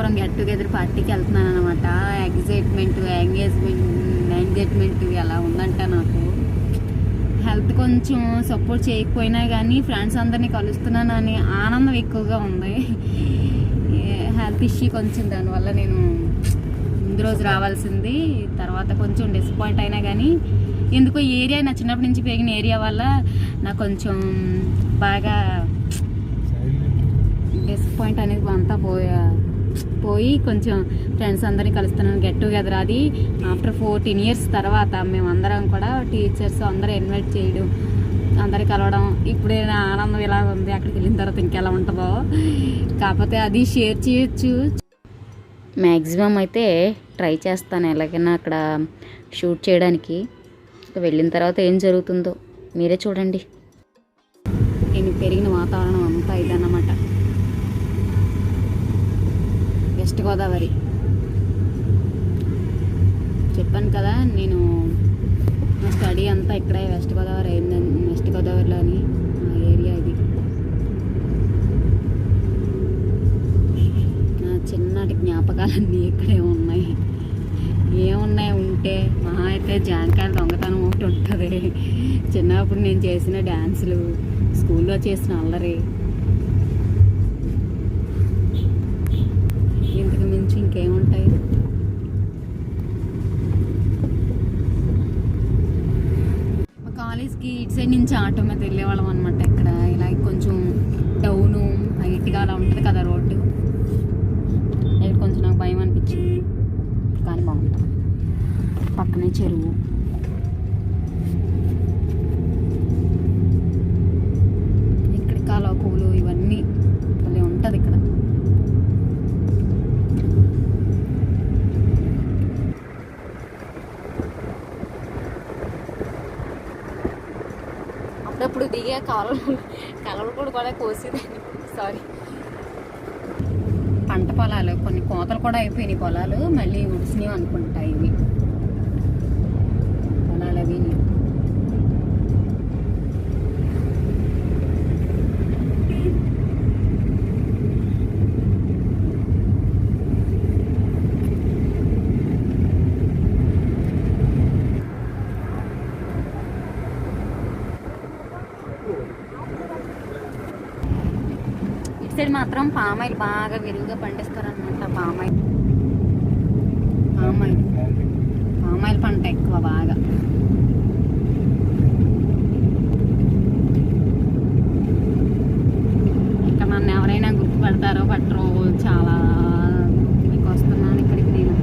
Pithapuram get together పార్టీకి వెళ్తున్నాను అనమాట. ఎంగేజ్మెంట్ ఎలా ఉందంటే నాకు హెల్త్ కొంచెం సపోర్ట్ చేయకపోయినా కానీ ఫ్రెండ్స్ అందరినీ కలుస్తున్నానని ఆనందం ఎక్కువగా ఉంది. హెల్త్ ఇష్యూ కొంచెం, దానివల్ల నేను ముందు రోజు రావాల్సింది. తర్వాత కొంచెం డిసప్పాయింట్ అయినా కానీ ఎందుకో ఏరియా నా చిన్నప్పటి నుంచి పెరిగిన ఏరియా వల్ల నాకు కొంచెం బాగా డిసప్పాయింట్ అనేది అంతా పోయి కొంచెం ఫ్రెండ్స్ అందరినీ కలుస్తున్నాను. గెట్ టుగెదర్ అది ఆఫ్టర్ 14 years తర్వాత మేమందరం కూడా టీచర్స్ అందరూ ఇన్వైట్ చేయడం, అందరు కలవడం. ఇప్పుడే నా ఆనందం ఇలా ఉంది, అక్కడికి వెళ్ళిన తర్వాత ఇంకెలా ఉంటుందో. కాకపోతే అది షేర్ చేయొచ్చు. మ్యాక్సిమం అయితే ట్రై చేస్తాను ఎలాగైనా అక్కడ షూట్ చేయడానికి. వెళ్ళిన తర్వాత ఏం జరుగుతుందో మీరే చూడండి. నేను పెరిగిన వాతావరణం అంతా ఇదన్నమాట. వెస్ట్ గోదావరి చెప్పాను కదా, నేను నా స్టడీ అంతా ఇక్కడే వెస్ట్ గోదావరి అయిందని. వెస్ట్ గోదావరిలోని ఏరియా ఇది. నా చిన్నటి జ్ఞాపకాలన్నీ ఇక్కడే ఉన్నాయి. ఏమున్నాయి ఉంటే మహా అయితే జాంకాయలు దొంగతనం ఒకటి ఉంటుంది. చిన్నప్పుడు నేను చేసిన డ్యాన్సులు, స్కూల్లో చేసిన అల్లరి, ఇంతకు మించి ఇంకేముంటాయి. మా కాలేజ్కి ఇటు సైడ్ నుంచి ఆటో మీద వెళ్ళేవాళ్ళం అనమాట. ఇక్కడ ఇలా కొంచెం డౌను హైట్గా అలా ఉంటుంది కదా రోడ్డు. కొంచెం నాకు భయం అనిపించింది, కానీ బాగుంటుంది. పక్కనే చెరువు. ఇక్కడ కాలువ పూలు ఇవన్నీ భలే ఉంటుంది ఇక్కడ. అప్పుడప్పుడు దిగే కాలువలు కూడా కోసేదాన్ని. సారీ. పంట పొలాలు కొన్ని కోతలు కూడా అయిపోయినాయి. పొలాలు మళ్ళీ ఉడిసినవి అనుకుంటా. ఇవి పొలాలు అవి. సైడ్ మాత్రం పామాయిల్ బాగా విరివిగా పండిస్తారనమాట. పామాయిల్ పంట ఎక్కువ బాగా. ఇక్కడ నన్ను ఎవరైనా గుర్తుపడతారో పట్టరో, చాలా మీకు వస్తున్నాను ఇక్కడికి నేను.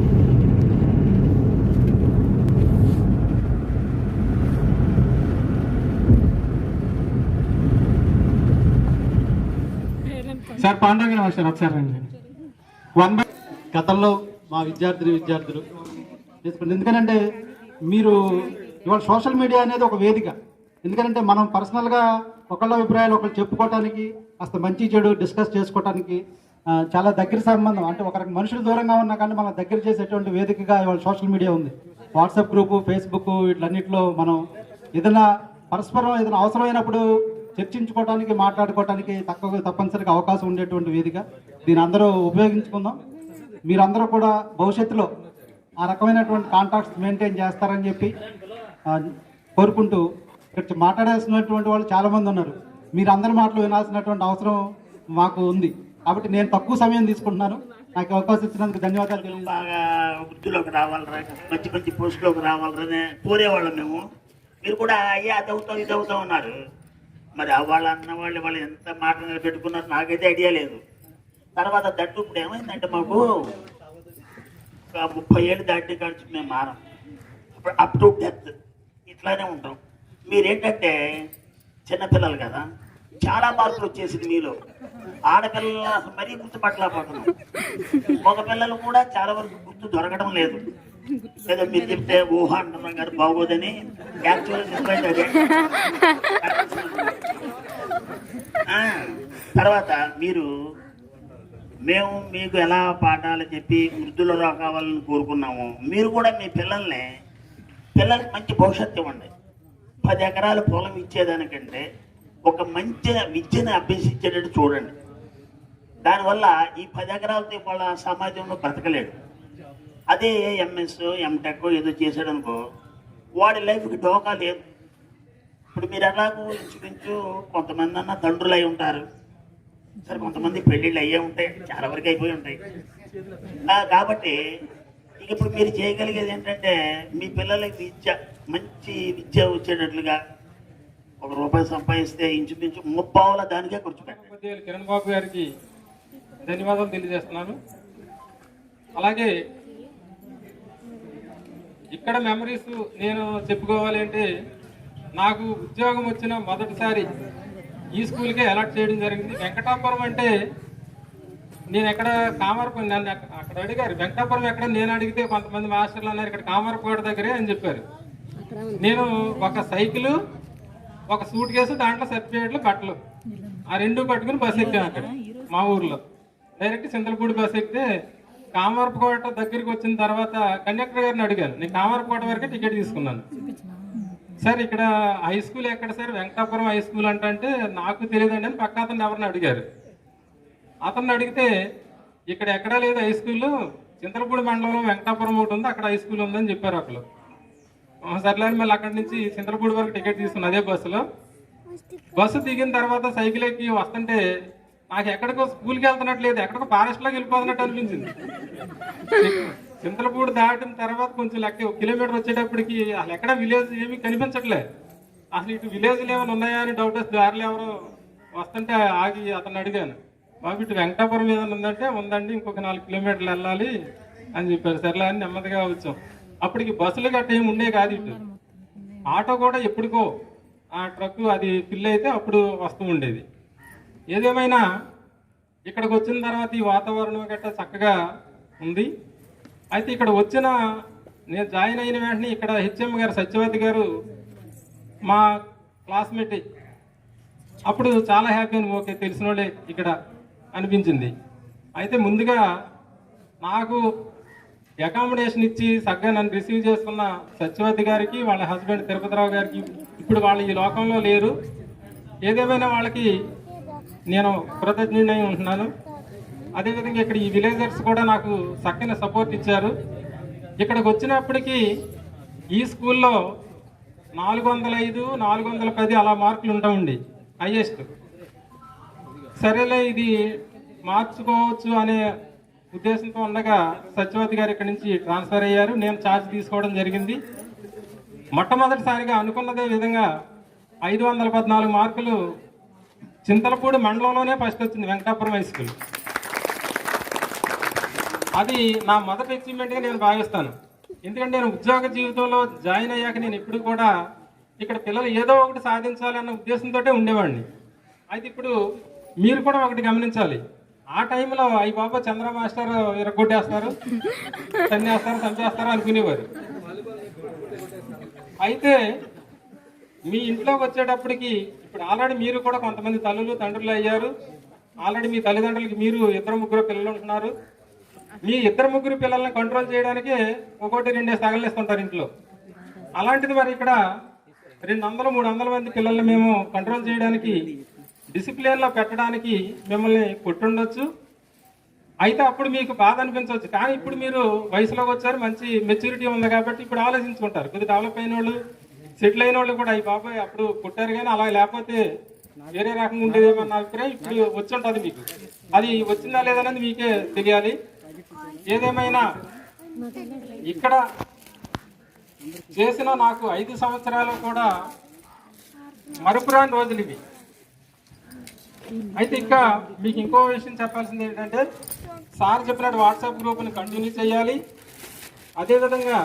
సార్ పాండవంగా వచ్చారు ఒకసారి రండి. గతంలో మా విద్యార్థులు ఎందుకంటే మీరు ఇవాళ సోషల్ మీడియా అనేది ఒక వేదిక. ఎందుకంటే మనం పర్సనల్గా ఒకళ్ళ అభిప్రాయాలు ఒకళ్ళు చెప్పుకోవటానికి, కాస్త మంచి చెడు డిస్కస్ చేసుకోవటానికి చాలా దగ్గర సంబంధం. అంటే ఒకరికి మనుషులు దూరంగా ఉన్నా కానీ మనం దగ్గర చేసేటువంటి వేదికగా ఇవాళ సోషల్ మీడియా ఉంది. వాట్సాప్ గ్రూపు, ఫేస్బుక్ వీటన్నిటిలో మనం ఏదైనా పరస్పరం ఏదైనా అవసరమైనప్పుడు చర్చించుకోవడానికి, మాట్లాడుకోవడానికి తప్పనిసరిగా అవకాశం ఉండేటువంటి వేదిక. దీని అందరూ ఉపయోగించుకుందాం. మీరందరూ కూడా భవిష్యత్తులో ఆ రకమైనటువంటి కాంటాక్ట్స్ మెయింటైన్ చేస్తారని చెప్పి కోరుకుంటూ, ఇక్కడ మాట్లాడాల్సినటువంటి వాళ్ళు చాలామంది ఉన్నారు. మీరు అందరి మాటలు వినాల్సినటువంటి అవసరం మాకు ఉంది. కాబట్టి నేను తక్కువ సమయం తీసుకుంటున్నాను. నాకు అవకాశం ఇచ్చినందుకు ధన్యవాదాలు. బాగా వృద్ధిలోకి రావాలరా, మంచి మంచి పోస్టులోకి రావాలరనే కోరేవాళ్ళం మేము. మీరు కూడా అయ్యా అది అవుతాం ఇది అవుతాం ఉన్నారు. మరి వాళ్ళు అన్న వాళ్ళు ఎంత మాట నిలబెట్టుకున్నారు నాకైతే ఐడియా లేదు. తర్వాత దట్టు ఇప్పుడు ఏమైందంటే మాకు 30 ఏళ్ళు దాటి కాడిచి మేము మారం. అప్పుడు అప్ టు డెత్ ఇట్లానే ఉంటాం. మీరేంటంటే చిన్నపిల్లలు కదా, చాలా మార్పులు వచ్చేసింది మీలో. ఆడపిల్లలు అసలు మరీ గుర్తుపట్టలేకపోతున్నాం. మగ పిల్లలు కూడా చాలా వరకు గుర్తు దొరకడం లేదు. ఏదో మీరు చెప్తే ఊహ అంటున్నాం కానీ బాగోదని యాక్చువల్ డిస్ప్లైట్ అదే. తర్వాత మేము మీకు ఎలా పాఠాలు చెప్పి వృద్ధులలో కావాలని కోరుకున్నాము. మీరు కూడా మీ పిల్లలకి మంచి భవిష్యత్తు ఇవ్వండి. 10 ఎకరాల పొలం ఇచ్చేదానికంటే ఒక మంచి విద్యను అభ్యసించేటట్టు చూడండి. దానివల్ల ఈ 10 ఎకరాలతో వాళ్ళ సమాజంలో బ్రతకలేడు. అదే ఎంఎస్ ఎంటెక్ ఏదో చేశాడు అనుకో, వాడి లైఫ్కి డోకా లేదు. ఇప్పుడు మీరు ఎలాగో ఇంచుమించు కొంతమంది అన్న తండ్రులు అయి ఉంటారు, సరే కొంతమంది పెళ్ళిళ్ళు అయ్యే ఉంటాయి, చాలా వరకు అయిపోయి ఉంటాయి. కాబట్టి ఇక ఇప్పుడు మీరు చేయగలిగేది ఏంటంటే మీ పిల్లలకి మంచి విద్య వచ్చేటట్లుగా ₹1 సంపాదిస్తే ఇంచుమించు 30 దానికే ఖర్చు పెట్టండి. కిరణ్ బాబు గారికి ధన్యవాదాలు తెలియజేస్తున్నాను. అలాగే ఇక్కడ మెమరీస్ నేను చెప్పుకోవాలి అంటే, నాకు ఉద్యోగం వచ్చిన మొదటిసారి ఈ స్కూల్కే అలాట్ చేయడం జరిగింది. వెంకటాపురం అంటే నేను ఎక్కడ కామరపురం, నన్ను అక్కడ అడిగారు వెంకటాపురం ఎక్కడ, నేను అడిగితే కొంతమంది మాస్టర్లు అన్నారు ఇక్కడ కామరపేట దగ్గరే అని చెప్పారు. నేను ఒక సైకిల్, ఒక సూట్ కేసు, దాంట్లో సర్టిఫికేట్లు, బట్టలు, ఆ 2 పట్టుకుని బస్సు ఎక్కాను. అక్కడ మా ఊర్లో డైరెక్ట్ చింతలపూడి బస్సు ఎక్కితే కామరపేట దగ్గరికి వచ్చిన తర్వాత కండక్టర్ గారిని అడిగాను, నేను కామరపేట వరకే టికెట్ తీసుకున్నాను. సార్ ఇక్కడ హై స్కూల్ ఎక్కడ సార్, వెంకటాపురం హై స్కూల్ అంటే నాకు తెలియదండి అని పక్క అతను ఎవరిని అడిగారు. అతన్ని అడిగితే ఇక్కడ ఎక్కడా లేదు హై స్కూల్, చింతలపూడి మండలంలో వెంకటాపురం ఒకటి ఉంది, అక్కడ హై స్కూల్ ఉందని చెప్పారు ఒకళ్ళు. సర్లే అని మళ్ళీ అక్కడి నుంచి చింతలపూడి వరకు టికెట్ తీసుకున్నాను అదే బస్సులో. బస్సు దిగిన తర్వాత సైకిల్ ఎక్కి వస్తుంటే నాకు ఎక్కడికో స్కూల్కి వెళ్తున్నట్లేదు, ఎక్కడికో ఫారెస్ట్లోకి వెళ్ళిపోతున్నట్టు అనిపించింది. చింతలపూడి దాటిన తర్వాత కొంచెం లెక్క 1 కిలోమీటర్ వచ్చేటప్పటికి అసలు ఎక్కడ విలేజ్ ఏమీ కనిపించట్లే. అసలు ఇటు విలేజ్లు ఏమైనా ఉన్నాయా అని డౌట్ వస్తే దారిలో ఎవరో వస్తుంటే ఆగి అతను అడిగాను, బాబు ఇటు వెంకటాపురం ఏదైనా ఉందంటే ఉందండి, ఇంకొక 4 కిలోమీటర్లు వెళ్ళాలి అని చెప్పారు. సర్లే అని నెమ్మదిగా వచ్చాం. అప్పటికి బస్సులు గట్ట ఏమి ఉండే కాదు, ఇటు ఆటో కూడా ఎప్పటికో ఆ ట్రక్ అది ఫిల్ అయితే అప్పుడు వస్తూ ఉండేది. ఏదేమైనా ఇక్కడికి వచ్చిన తర్వాత ఈ వాతావరణం గట్ట చక్కగా ఉంది. అయితే ఇక్కడ నేను జాయిన్ అయిన వెంటనే ఇక్కడ హెచ్ఎం గారు సత్యవతి గారు మా క్లాస్మేట్, అప్పుడు చాలా హ్యాపీ అని, ఓకే తెలిసిన వాళ్ళే ఇక్కడ అనిపించింది. అయితే ముందుగా నాకు అకామిడేషన్ ఇచ్చి చక్కగా నన్ను రిసీవ్ చేసుకున్న సత్యవతి గారికి, వాళ్ళ హస్బెండ్ తిరుపతిరావు గారికి, ఇప్పుడు వాళ్ళు ఈ లోకంలో లేరు, ఏదేమైనా వాళ్ళకి నేను కృతజ్ఞుడై ఉంటున్నాను. అదేవిధంగా ఇక్కడ ఈ విలేజర్స్ కూడా నాకు చక్కని సపోర్ట్ ఇచ్చారు. ఇక్కడికి వచ్చినప్పటికీ ఈ స్కూల్లో 405, 410 అలా మార్కులు ఉంటామండి హైయెస్ట్. సరేలే ఇది మార్చుకోవచ్చు అనే ఉద్దేశంతో ఉండగా సత్యవతి గారు ఇక్కడి నుంచి ట్రాన్స్ఫర్ అయ్యారు. నేను ఛార్జ్ తీసుకోవడం జరిగింది. మొట్టమొదటిసారిగా అనుకున్నదే విధంగా 514 మార్కులు చింతలపూడి మండలంలోనే ఫస్ట్ వచ్చింది వెంకటాపురం హై స్కూల్. అది నా మొదటి అచీవ్మెంట్గా నేను భావిస్తాను. ఎందుకంటే నేను ఉద్యోగ జీవితంలో జాయిన్ అయ్యాక నేను ఎప్పుడు కూడా ఇక్కడ పిల్లలు ఏదో ఒకటి సాధించాలన్న ఉద్దేశంతో ఉండేవాడిని. అయితే ఇప్పుడు మీరు కూడా ఒకటి గమనించాలి, ఆ టైంలో అయ్యి బాబా చంద్ర మాస్టర్ ఇరగొట్టేస్తారు, తన్నేస్తారు, చంపేస్తారు అనుకునేవారు. అయితే మీ ఇంట్లోకి వచ్చేటప్పటికి ఇప్పుడు ఆల్రెడీ మీరు కూడా కొంతమంది తల్లులు తండ్రులు అయ్యారు. ఆల్రెడీ మీ తల్లిదండ్రులకి మీరు 2-3 పిల్లలు ఉంటున్నారు. మీ 2-3 పిల్లల్ని కంట్రోల్ చేయడానికి 1-2 తగలేస్తుంటారు ఇంట్లో. అలాంటిది మరి ఇక్కడ 200-300 మంది పిల్లల్ని మేము కంట్రోల్ చేయడానికి, డిసిప్లిన్లో పెట్టడానికి మిమ్మల్ని కొట్టుండొచ్చు. అయితే అప్పుడు మీకు బాధ అనిపించవచ్చు. కానీ ఇప్పుడు మీరు వయసులోకి వచ్చారు, మంచి మెచ్యూరిటీ ఉంది కాబట్టి ఇప్పుడు ఆలోచించుకుంటారు. కొద్దిగా డెవలప్ అయిన వాళ్ళు, సెటిల్ అయిన వాళ్ళు కూడా ఈ బాబాయ్ అప్పుడు పుట్టారు కానీ అలా లేకపోతే వేరే రకంగా ఉండేదేమన్న అభిప్రాయం ఇప్పుడు వచ్చి ఉంటుంది మీకు. అది వచ్చిందా లేదనేది మీకే తెలియాలి. ఏదేమైనా ఇక్కడ చేసిన నాకు 5 సంవత్సరాలు కూడా మరుపురాని రోజులు ఇవి. అయితే ఇంకా మీకు ఇంకో విషయం చెప్పాల్సింది ఏంటంటే, సార్ చెప్పినట్టు వాట్సాప్ గ్రూప్ని కంటిన్యూ చేయాలి. అదేవిధంగా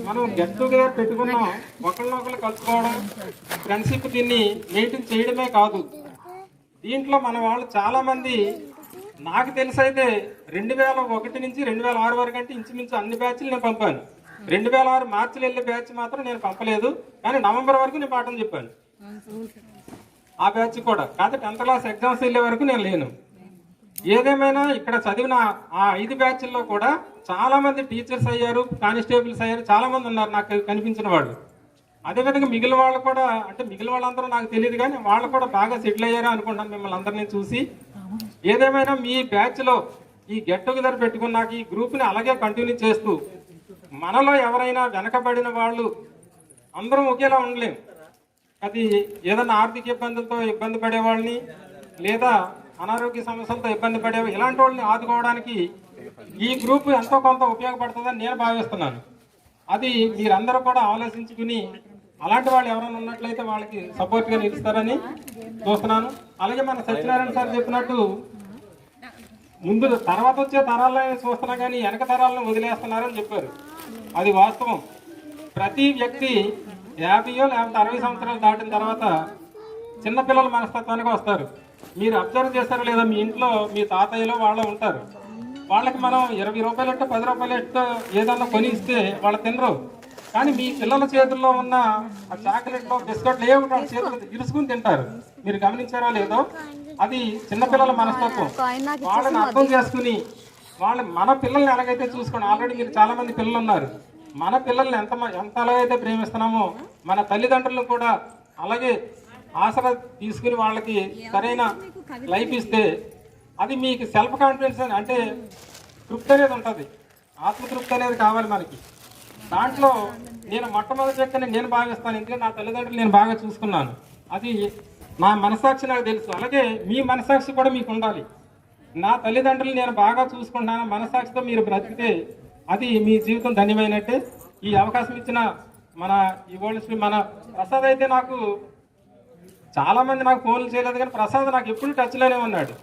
మనం గెట్ టుగెదర్ పెట్టుకున్నాం, ఒకరినొకరు కలుసుకోవడం, ఫ్రెండ్షిప్ దీన్ని మెయింటైన్ చేయడమే కాదు. దీంట్లో మన వాళ్ళు చాలామంది, నాకు తెలిసైతే 2001 నుంచి 2006 వరకు అంటే ఇంచుమించు అన్ని బ్యాచ్లు నేను పంపాను. 2006 మార్చిలో వెళ్ళే బ్యాచ్ మాత్రం నేను పంపలేదు, కానీ నవంబర్ వరకు నేను పాఠం చెప్పాను. ఆ బ్యాచ్ కూడా కాదు, 10th క్లాస్ ఎగ్జామ్స్ వెళ్ళే వరకు నేను లేను. ఏదేమైనా ఇక్కడ చదివిన ఆ 5 బ్యాచ్ల్లో కూడా చాలా మంది టీచర్స్ అయ్యారు, కానిస్టేబుల్స్ అయ్యారు, చాలా మంది ఉన్నారు నాకు కనిపించిన వాళ్ళు. అదేవిధంగా మిగిలిన వాళ్ళు కూడా, అంటే మిగిలిన వాళ్ళందరూ నాకు తెలియదు కానీ వాళ్ళు కూడా బాగా సెటిల్ అయ్యారు అనుకుంటాను మిమ్మల్ని అందరినీ చూసి. ఏదేమైనా మీ బ్యాచ్లో ఈ గెట్ టుగెదర్ పెట్టుకున్నాక ఈ గ్రూప్ని అలాగే కంటిన్యూ చేస్తూ మనలో ఎవరైనా వెనకబడిన వాళ్ళు అందరం ఒకేలా ఉండలేం. అది ఏదైనా ఆర్థిక ఇబ్బందులతో ఇబ్బంది పడే వాళ్ళని లేదా అనారోగ్య సమస్యలతో ఇబ్బంది పడే ఇలాంటి వాళ్ళని ఆదుకోవడానికి ఈ గ్రూప్ ఎంతో కొంత ఉపయోగపడుతుందని నేను భావిస్తున్నాను. అది మీరందరూ కూడా ఆలోచించుకుని అలాంటి వాళ్ళు ఎవరైనా ఉన్నట్లయితే వాళ్ళకి సపోర్ట్గా నిలుస్తారని చూస్తున్నాను. అలాగే మన సత్యనారాయణ సార్ చెప్పినట్టు ముందు తర్వాత వచ్చే తరాలని చూస్తున్నా కానీ వెనక తరాలను వదిలేస్తున్నారని చెప్పారు. అది వాస్తవం. ప్రతి వ్యక్తి 50 లేకపోతే 60 సంవత్సరాలు దాటిన తర్వాత చిన్నపిల్లల మనస్తత్వానికి వస్తారు. మీరు అబ్జర్వ్ చేస్తారో లేదా, మీ ఇంట్లో మీ తాతయ్యలో వాళ్ళు ఉంటారు. వాళ్ళకి మనం 20 రూపాయలు 10 రూపాయలు ఏదన్నా కొని ఇస్తే వాళ్ళు తినరు. కానీ మీ పిల్లల చేతుల్లో ఉన్న ఆ చాక్లెట్లో బిస్కెట్లు ఏమి వాళ్ళ చేతులు ఇరుసుకుని తింటారు. మీరు గమనించారో లేదో, అది చిన్నపిల్లల మనస్తత్వం. వాళ్ళని అర్థం చేసుకుని మన పిల్లల్ని ఎలాగైతే చూసుకోండి. ఆల్రెడీ మీరు చాలా మంది పిల్లలు ఉన్నారు. మన పిల్లల్ని ఎంత అలాగైతే ప్రేమిస్తున్నామో మన తల్లిదండ్రులను కూడా అలాగే ఆసరా తీసుకుని వాళ్ళకి సరైన లైఫ్ ఇస్తే అది మీకు సెల్ఫ్ కాన్ఫిడెన్స్ అంటే తృప్తి అనేది ఉంటుంది. ఆత్మతృప్తి అనేది కావాలి మనకి. దాంట్లో నేను మొట్టమొదటి వ్యక్తిని నేను భావిస్తాను. ఎందుకంటే నా తల్లిదండ్రులు నేను బాగా చూసుకున్నాను. అది నా మనసాక్షి నాకు తెలుసు. అలాగే మీ మనసాక్షి కూడా మీకు ఉండాలి. నా తల్లిదండ్రులు నేను బాగా చూసుకుంటున్నాను మనసాక్షితో మీరు బ్రతికితే అది మీ జీవితం ధన్యమైనట్టే. ఈ అవకాశం ఇచ్చిన ఈ వరల్డ్ మన ప్రసాద్ అయితే నాకు చాలామంది నాకు ఫోన్లు చేయలేదు, కానీ ప్రసాద్ నాకు ఎప్పుడు టచ్లోనే ఉన్నాడు.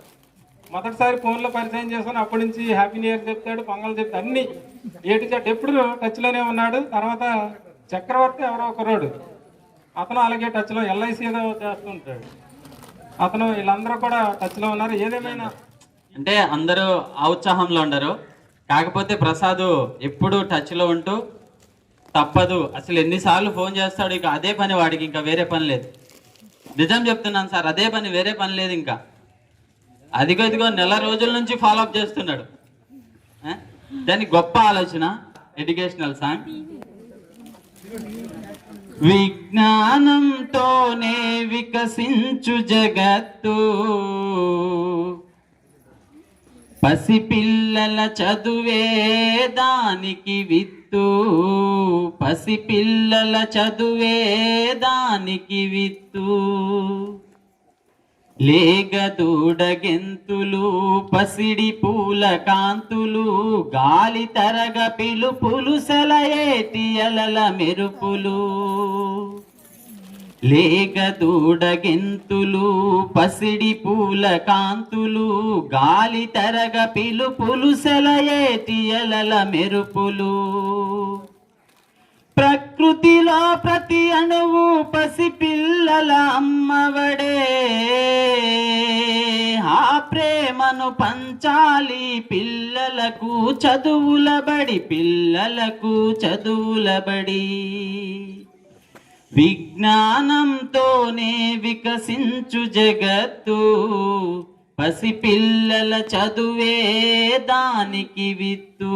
మొదటిసారి ఫోన్లో పరిచయం చేసుకుని అప్పటి నుంచి హ్యాపీ న్యూ ఇయర్ చెప్తాడు, పొంగల్ చెప్తాడు, అన్ని ఏటి చెట్టు ఎప్పుడు టచ్లోనే ఉన్నాడు. తర్వాత చక్రవర్తి ఎవరో ఒకరోడు, అతను అలాగే టచ్లో ఎల్ఐసి ఏదో చేస్తుంటాడు. అతను వీళ్ళందరూ కూడా టచ్లో ఉన్నారు. ఏదేమైనా అంటే అందరూ ఆ ఉత్సాహంలో ఉండరు. కాకపోతే ప్రసాద్ ఎప్పుడు టచ్లో ఉంటూ తప్పదు. అసలు ఎన్నిసార్లు ఫోన్ చేస్తాడు, ఇక అదే పని వాడికి, ఇంకా వేరే పని లేదు. నిజం చెప్తున్నాను సార్, అదే పని, వేరే పని లేదు. ఇంకా ఇదిగో నెల రోజుల నుంచి ఫాలో అప్ చేస్తున్నాడు. దానికి గొప్ప ఆలోచన. Educational song. విజ్ఞానంతోనే వికసించు జగత్తు, పసిపిల్లల చదువే దానికి విత్తు, పసిపిల్లల చదువే దానికి విత్తు. లేగదూడగెంతులు పసిడి పూల కాంతులు, గాలి తరగ పిలుపులు సెలయేటి అలల మెరుపులు. లేగదూడగెంతులు పసిడి పూల కాంతులు, గాలి తరగ పిలుపులు సెలయేటి అలల మెరుపులు. ప్రకృతిలో ప్రతి అణువు పసిపిల్లల అమ్మవడే, ఆ ప్రేమను పంచాలి పిల్లలకు చదువుల బడి, పిల్లలకు చదువుల బడి. విజ్ఞానంతోనే వికసించు జగత్తు, పసిపిల్లల చదువే దానికి విత్తు,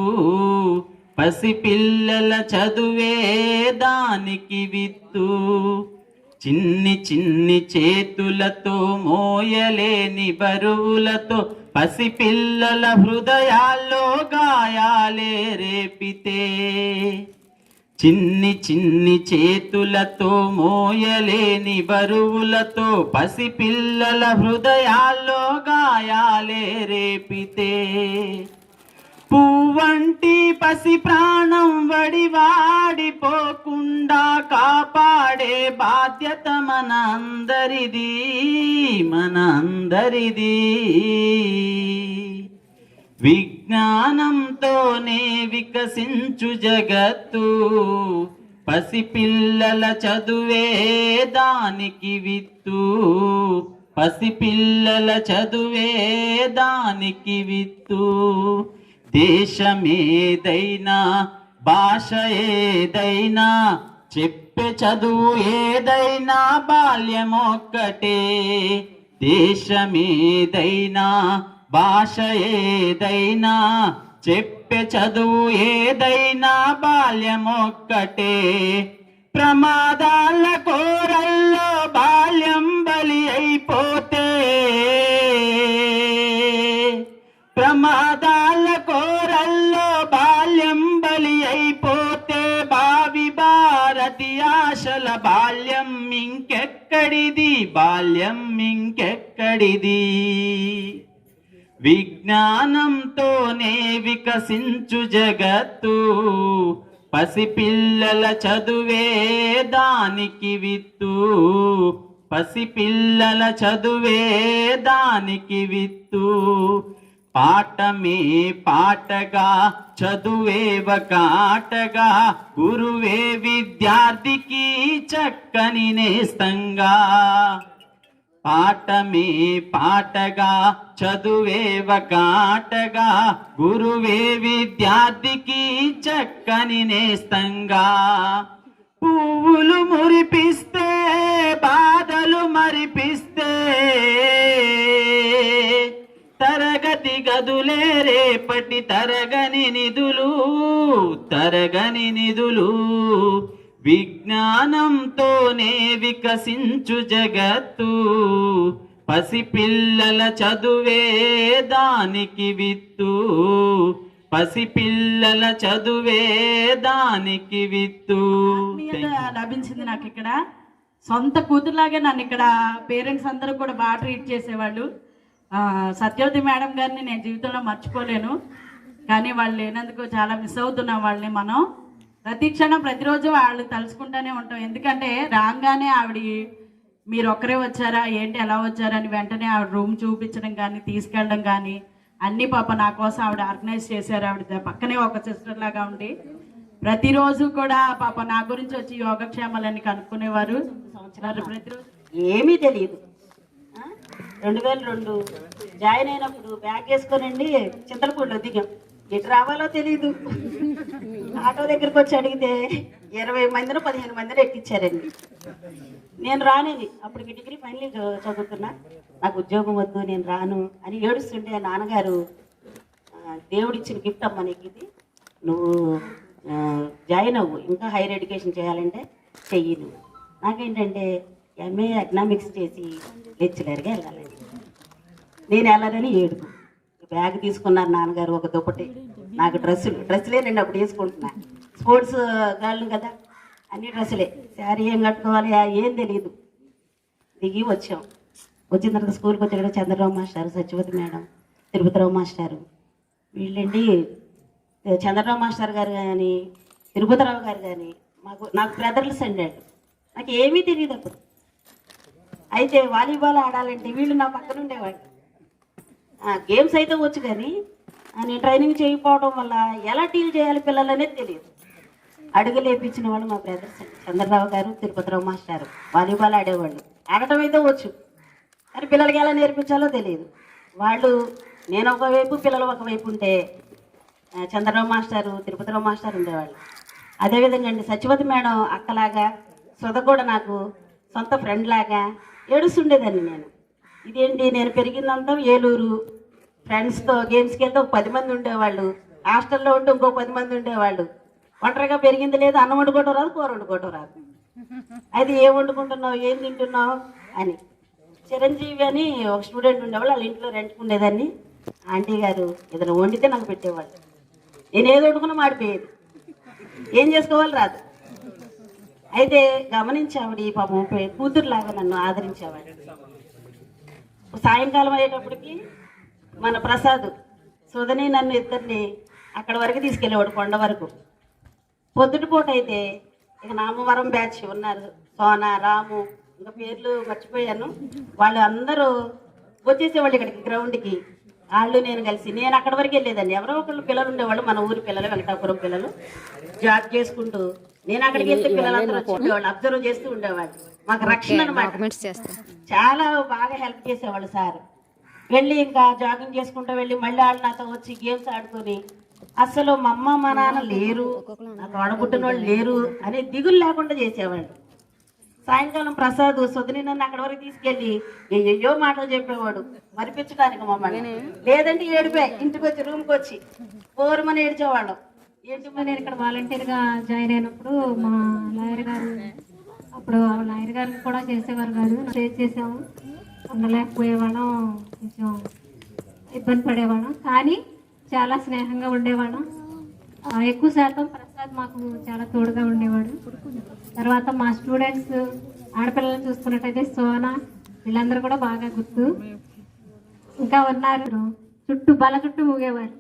పసిపిల్లల చదువే దానికి విత్తు. చిన్ని చిన్ని చేతులతో మోయలేని బరువులతో పసిపిల్లల హృదయాల్లో గాయాలే రేపితే, చిన్ని చిన్ని చేతులతో మోయలేని బరువులతో పసిపిల్లల హృదయాల్లో గాయాలే రేపితే, పువ్వంటి పసి ప్రాణం వడివాడిపోకుండా కాపాడే బాధ్యత మన అందరిది, మన అందరిది. విజ్ఞానంతోనే వికసించు జగత్తు, పసిపిల్లల చదువే దానికి విత్తు, పసిపిల్లల చదువే దానికి విత్తు. దేశమేదైనా భాష ఏదైనా చెప్పే చదువు ఏదైనా బాల్యమొక్కటే. దేశమేదైనా భాష ఏదైనా చెప్పే చదువు ఏదైనా బాల్యమొక్కటే. ప్రమాదాల కోరల్లో బాల్యం బలి అయిపోతే, ఎక్కడిది బాల్యం ఇంకెక్కడిది, విజ్ఞానంతోనే వికసించు జగత్తు, పసిపిల్లల చదువే దానికి విత్తు, పసిపిల్లల చదువే దానికి విత్తు. పాఠమే పాటగా చదువే ఒక ఆటగా, గురువే విద్యార్థికి చక్కని నేస్తంగా. పాఠమే పాటగా చదువే ఒక ఆటగా, గురువే విద్యార్థికి చక్కని నేస్తంగా. పువ్వులు మురిపిస్తే బాధలు మరిపిస్తే, తరగతి గదులే రేపటి తరగని నిధులు, తరగని నిధులు. విజ్ఞానంతోనే వికసించు జగత్తు, పసిపిల్లల చదువే దానికి విత్తు, పసిపిల్లల చదువే దానికి విత్తు. లభించింది నాకు ఇక్కడ. సొంత కూతురులాగే నన్ను ఇక్కడ పేరెంట్స్ అందరూ కూడా బాగా ట్రీట్ చేసేవాళ్ళు. సత్యవతి మేడం గారిని నేను జీవితంలో మర్చిపోలేను, కానీ వాళ్ళు లేనందుకు చాలా మిస్ అవుతున్నాం వాళ్ళని. మనం ప్రతి క్షణం ప్రతిరోజు వాళ్ళు తలుచుకుంటూనే ఉంటాం. ఎందుకంటే రాగానే ఆవిడ మీరు ఒక్కరే వచ్చారా ఏంటి ఎలా వచ్చారా అని వెంటనే ఆవిడ రూమ్ చూపించడం కానీ తీసుకెళ్ళడం కానీ అన్నీ పాప నా కోసం ఆవిడ ఆర్గనైజ్ చేశారు. ఆవిడ పక్కనే ఒక సిస్టర్ లాగా ఉండి ప్రతిరోజు కూడా పాప నా గురించి వచ్చి యోగక్షేమాలన్నీ కనుక్కునేవారు. సంవత్సరాలు ప్రతిరోజు ఏమీ తెలియదు. 2002 జాయిన్ అయినప్పుడు బ్యాగ్ వేసుకోనండి చింతలపూడిలో దిగాం. ఎటు రావాలో తెలియదు. ఆటో దగ్గరికి వచ్చి అడిగితే 20 మందినో 15 మందిని ఎక్కించారండి. నేను రానేది అప్పటికి డిగ్రీ ఫైనల్ చదువుతున్నా, నాకు ఉద్యోగం వద్దు నేను రాను అని ఏడుస్తుంటే నాన్నగారు దేవుడిచ్చిన గిఫ్ట్ అమ్మ నీకు ఇది, నువ్వు జాయిన్ అవ్వు, ఇంకా హైయర్ ఎడ్యుకేషన్ చేయాలంటే చెయ్యి నువ్వు. నాకేంటంటే ఎంఏ ఎకనామిక్స్ చేసి లెక్చరర్గా వెళ్ళాలండి. నేను వెళ్ళాలని ఏడుపు. బ్యాగ్ తీసుకున్నారు నాన్నగారు, ఒక దుప్పటి, నాకు డ్రెస్సులేనండి అప్పుడు వేసుకుంటున్నా. స్పోర్ట్స్ గర్ల్ కదా, అన్ని డ్రెస్సులే. శారీ ఏం కట్టుకోవాలి ఏం తెలియదు. దిగి వచ్చాం. వచ్చిన తర్వాత స్కూల్కి వచ్చాక చంద్రరావు మాస్టారు, సత్యవతి మేడం, తిరుపతిరావు మాస్టారు, వీళ్ళండి చంద్రరావు మాస్టర్ గారు కానీ తిరుపతిరావు గారు కానీ నాకు బ్రదర్లు సండాడు. నాకు ఏమీ తెలియదు అప్పుడు. అయితే వాలీబాల్ ఆడాలంటే వీళ్ళు నా పక్కన ఉండేవాళ్ళు. గేమ్స్ అయితే వచ్చు కానీ నేను ట్రైనింగ్ చేయకపోవడం వల్ల ఎలా డీల్ చేయాలి పిల్లలనేది తెలియదు. అడుగులు వేయించిన వాళ్ళు మా బ్రదర్స్ చంద్రరావు గారు, తిరుపతిరావు మాస్టారు. వాలీబాల్ ఆడేవాళ్ళు. ఆడటం అయితే వచ్చు కానీ పిల్లలకి ఎలా నేర్పించాలో తెలియదు. వాళ్ళు నేను ఒకవైపు పిల్లలు ఒకవైపు ఉంటే చంద్రరావు మాస్టారు, తిరుపతిరావు మాస్టారు ఉండేవాళ్ళు. అదేవిధంగా అండి సత్యవతి మేడం అక్కలాగా, సుధ కూడా నాకు సొంత ఫ్రెండ్ లాగా ఏడుస్తుండేదాన్ని నేను. ఇదేంటి నేను పెరిగిందంతా ఏలూరు, ఫ్రెండ్స్తో గేమ్స్కి వెళ్తే ఒక 10 మంది ఉండేవాళ్ళు, హాస్టల్లో ఉంటే ఇంకో 10 మంది ఉండేవాళ్ళు. ఒంటరిగా పెరిగింది లేదు, అన్నం వండుకోవటం రాదు, కూర వండుకోవటం రాదు. అది ఏం వండుకుంటున్నావు ఏం తింటున్నావు అని. చిరంజీవి అని ఒక స్టూడెంట్ ఉండేవాళ్ళు, వాళ్ళ ఇంట్లో రెంట్కి ఉండేదాన్ని. ఆంటీ గారు ఏదైనా వండితే నాకు పెట్టేవాళ్ళు. నేను ఏది వండుకున్నా మాడిపోయేది, ఏం చేసుకోవాలి రాదు. అయితే గమనించి ఆవిడ పాపం కూతురులాగా నన్ను ఆదరించేవాడు. సాయంకాలం అయ్యేటప్పటికి మన ప్రసాద్ సుధని నన్ను ఇద్దరిని అక్కడ వరకు తీసుకెళ్ళేవాడు, కొండ వరకు. పొద్దుటిపూట అయితే ఇక నామవరం బ్యాచ్ ఉన్నారు, సోనా, రాము, ఇంకా పేర్లు మర్చిపోయాను. వాళ్ళు అందరూ వచ్చేసేవాళ్ళు ఇక్కడికి గ్రౌండ్కి. వాళ్ళు నేను కలిసి నేను అక్కడి వరకు వెళ్ళేదాన్ని. ఎవరో ఒకళ్ళు పిల్లలు ఉండేవాళ్ళు, మన ఊరి పిల్లలు, వెంకటాపురం పిల్లలు జాబ్ చేసుకుంటూ. నేను అక్కడికి వెళ్తే పిల్లలందరూ వచ్చేవాళ్ళు, అబ్జర్వ్ చేస్తూ ఉండేవాళ్ళు. మాకు రక్షణ అనమాట. చాలా బాగా హెల్ప్ చేసేవాళ్ళు సార్. వెళ్ళి ఇంకా జాగింగ్ చేసుకుంటూ వెళ్ళి మళ్ళీ వాళ్ళు నాతో వచ్చి గేమ్స్ ఆడుకొని, అసలు మా అమ్మ మా నాన్న లేరు, నాకు ఆడబుట్టిన వాళ్ళు లేరు అనే దిగులు లేకుండా చేసేవాళ్ళు. సాయంకాలం ప్రసాద్ సుధని నన్ను అక్కడి వరకు తీసుకెళ్ళి ఏయో మాటలు చెప్పేవాడు మరిపించడానికి మమ్మల్ని. లేదంటే ఏడిపోయి ఇంటికి వచ్చి రూమ్కి వచ్చి పోరమని ఏడ్చేవాళ్ళం. ఏంటి నేను ఇక్కడ వాలంటీర్గా జాయిన్ అయినప్పుడు మా లాయర్ గారు, అప్పుడు లాయర్ గారు కూడా చేసేవారు కాదు, ఫేస్ చేసాము, ఉండలేకపోయేవాళ్ళం, కొంచెం ఇబ్బంది పడేవాళ్ళం. కానీ చాలా స్నేహంగా ఉండేవాళ్ళం. ఎక్కువ శాతం ప్రసాద్ మాకు చాలా తోడుగా ఉండేవాడు. తర్వాత మా స్టూడెంట్స్ ఆడపిల్లలను చూసుకున్నట్టయితే సోనా వీళ్ళందరూ కూడా బాగా గుర్తు. ఇంకా ఉన్నారు బల చుట్టూ ఊగేవారు.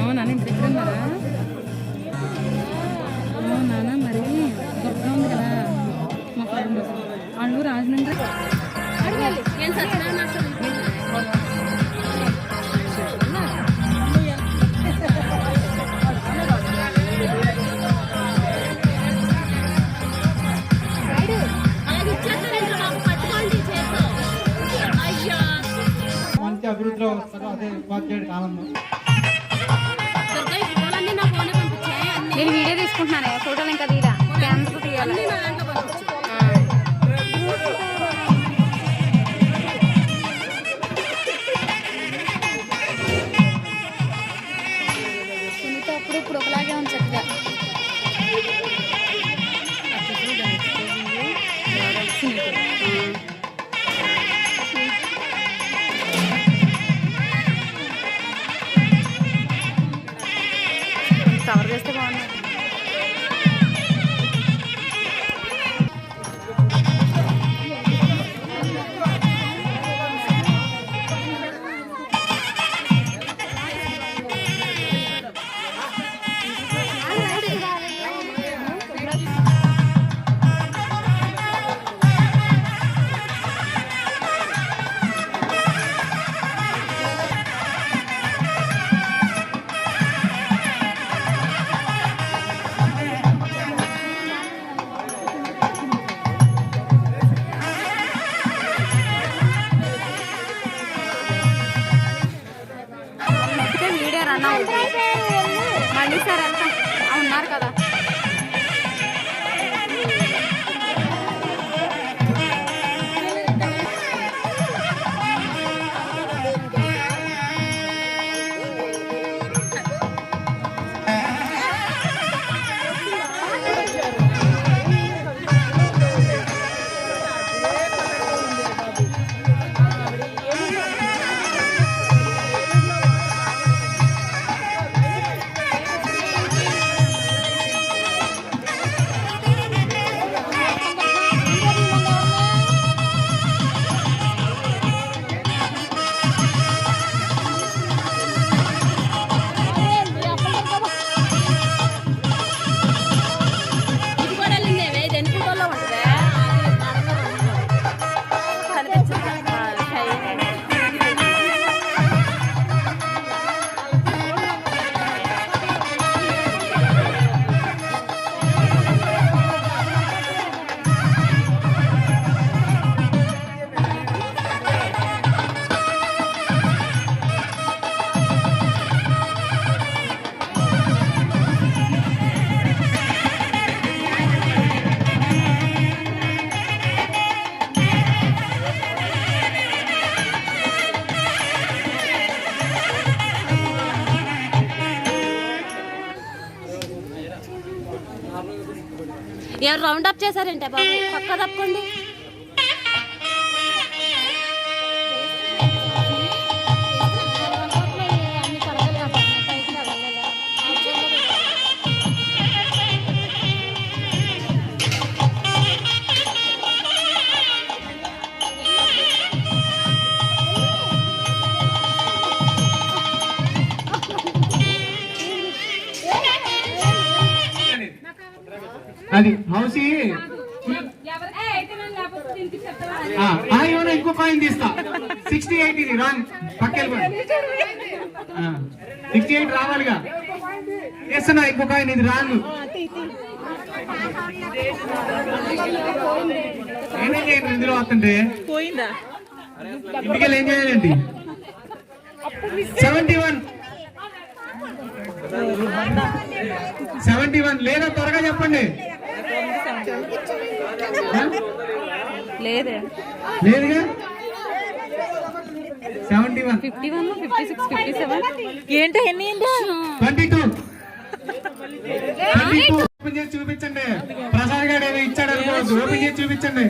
అవునా ఇంటి దగ్గర ఉన్నారా? అవునా మరి దుర్గా ఉంది కదా మా ఫ్రెండ్ వాళ్ళు రాజమండ్రి. మంచి అభివృద్ధిలో వస్తారు. అదే ఉపాధ్యాయుడికి ఆనందం. నేను వీడియో తీసుకుంటున్నాను, ఫోటోలు ఇంకా తీరా క్యాన్సర్ తీయాలి. ఇప్పుడు ఒకలాగే ఉంది చక్కగా. కవర్ చేస్తే బాగుంది. వీడియో రన్ అవుతుంది మళ్ళీ సార్ అంతా ఉన్నారు కదా. ఎవరు రౌండ్ అప్ చేశారంటే బాబు పక్క తప్పకుండా. అది హౌసీ ఇంకో కాయిన్ తీస్తా. 68 ఇది రాంగ్, పక్కెళ్ళిపోయి 68 రావాలిగా. చేస్తున్నా ఇంకో కాయిన్, ఇది రాంగ్. ఏమేం చేయండి ఇందులో వస్తుంటే ఇంటికెళ్ళి ఏం చేయాలండి. 71 లేదా త్వరగా చెప్పండి. లేదే లేదుగా 71 51 56 57 ఏంటో ఎన్ని 22 ఓపెన్ చేసి చూపించండి. ప్రసాద్ గారు ఏదో ఇచ్చాడు అనుకోవద్దు, ఓపెన్ చేసి చూపించండి.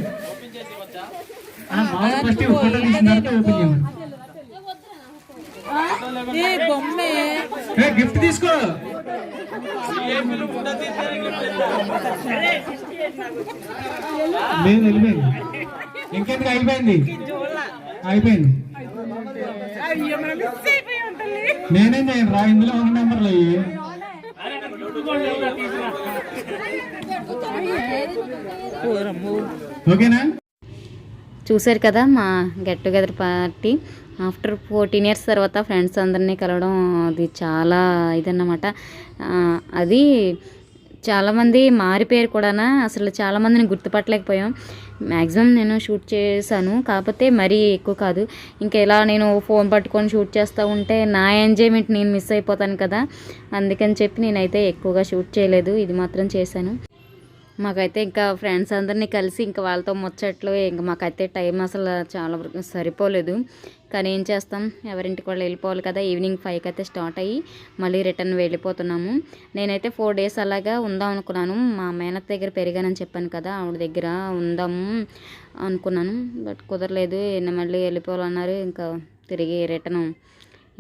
ఫస్ట్ ఫోటో తీసిన తర్వాత ఓపెన్ చేయండి. గిఫ్ట్ తీసుకో. లేదు వెళ్ళిపోయింది. ఇంకెందుకు అయిపోయింది. నేనేం చేయను రా, ఇందులో ఉన్న నెంబర్లు అయ్యి. ఓకేనా? చూశారు కదా మా get together party. After 14 years తర్వాత ఫ్రెండ్స్ అందరినీ కలవడం అది చాలా ఇదన్నమాట. అది చాలామంది మారిపోయారు కూడా, అసలు చాలామందిని గుర్తుపట్టలేకపోయాం. మ్యాక్సిమం నేను షూట్ చేశాను, కాకపోతే మరీ ఎక్కువ కాదు. ఇంకా ఇలా నేను ఫోన్ పట్టుకొని షూట్ చేస్తూ ఉంటే నా ఎంజాయ్మెంట్ నేను మిస్ అయిపోతాను కదా, అందుకని చెప్పి నేనైతే ఎక్కువగా షూట్ చేయలేదు. ఇది మాత్రం చేశాను. మాకైతే ఇంకా ఫ్రెండ్స్ అందరినీ కలిసి ఇంకా వాళ్ళతో ముచ్చట్లు, ఇంకా మాకైతే టైం అసలు చాలా సరిపోలేదు. కానీ ఏం చేస్తాం, ఎవరింటికి వాళ్ళు వెళ్ళిపోవాలి కదా. ఈవినింగ్ 5కి అయితే స్టార్ట్ అయ్యి మళ్ళీ రిటర్న్ వెళ్ళిపోతున్నాము. నేనైతే 4 days అలాగా ఉందాం అనుకున్నాను. మా మేనత్ దగ్గర పెరిగానని చెప్పాను కదా, ఆవిడ దగ్గర ఉందాము అనుకున్నాను. బట్ కుదరలేదు, మళ్ళీ వెళ్ళిపోవాలన్నారు. ఇంకా తిరిగి రిటర్న్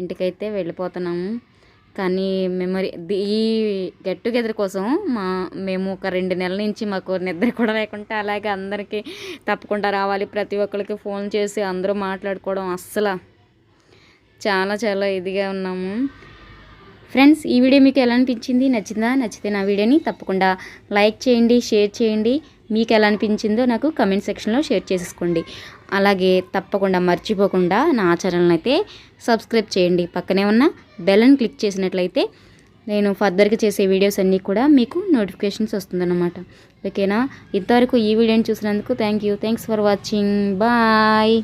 ఇంటికైతే వెళ్ళిపోతున్నాము. కానీ మెమరీ ఈ గెట్ టుగెదర్ కోసం మేము ఒక 2 నెలల నుంచి మాకు నిద్ర కూడా లేకుండా అలాగే అందరికీ తప్పకుండా రావాలి, ప్రతి ఒక్కరికి ఫోన్ చేసి అందరూ మాట్లాడుకోవడం, అస్సలు చాలా చాలా ఇదిగా ఉన్నాము. ఫ్రెండ్స్, ఈ వీడియో మీకు ఎలా అనిపించింది? నచ్చిందా? నచ్చితే నా వీడియోని తప్పకుండా లైక్ చేయండి, షేర్ చేయండి. మీకు ఎలా అనిపించిందో నాకు కమెంట్ సెక్షన్లో షేర్ చేసేసుకోండి. అలాగే తప్పకుండా మర్చిపోకుండా నా ఛానల్ని అయితే సబ్స్క్రైబ్ చేయండి. పక్కనే ఉన్న బెల్ని క్లిక్ చేసినట్లయితే నేను ఫర్దర్గా చేసే వీడియోస్ అన్నీ కూడా మీకు నోటిఫికేషన్స్ వస్తుందన్నమాట. ఓకేనా? ఇంతవరకు ఈ వీడియోని చూసినందుకు థ్యాంక్స్ ఫర్ వాచింగ్. బాయ్.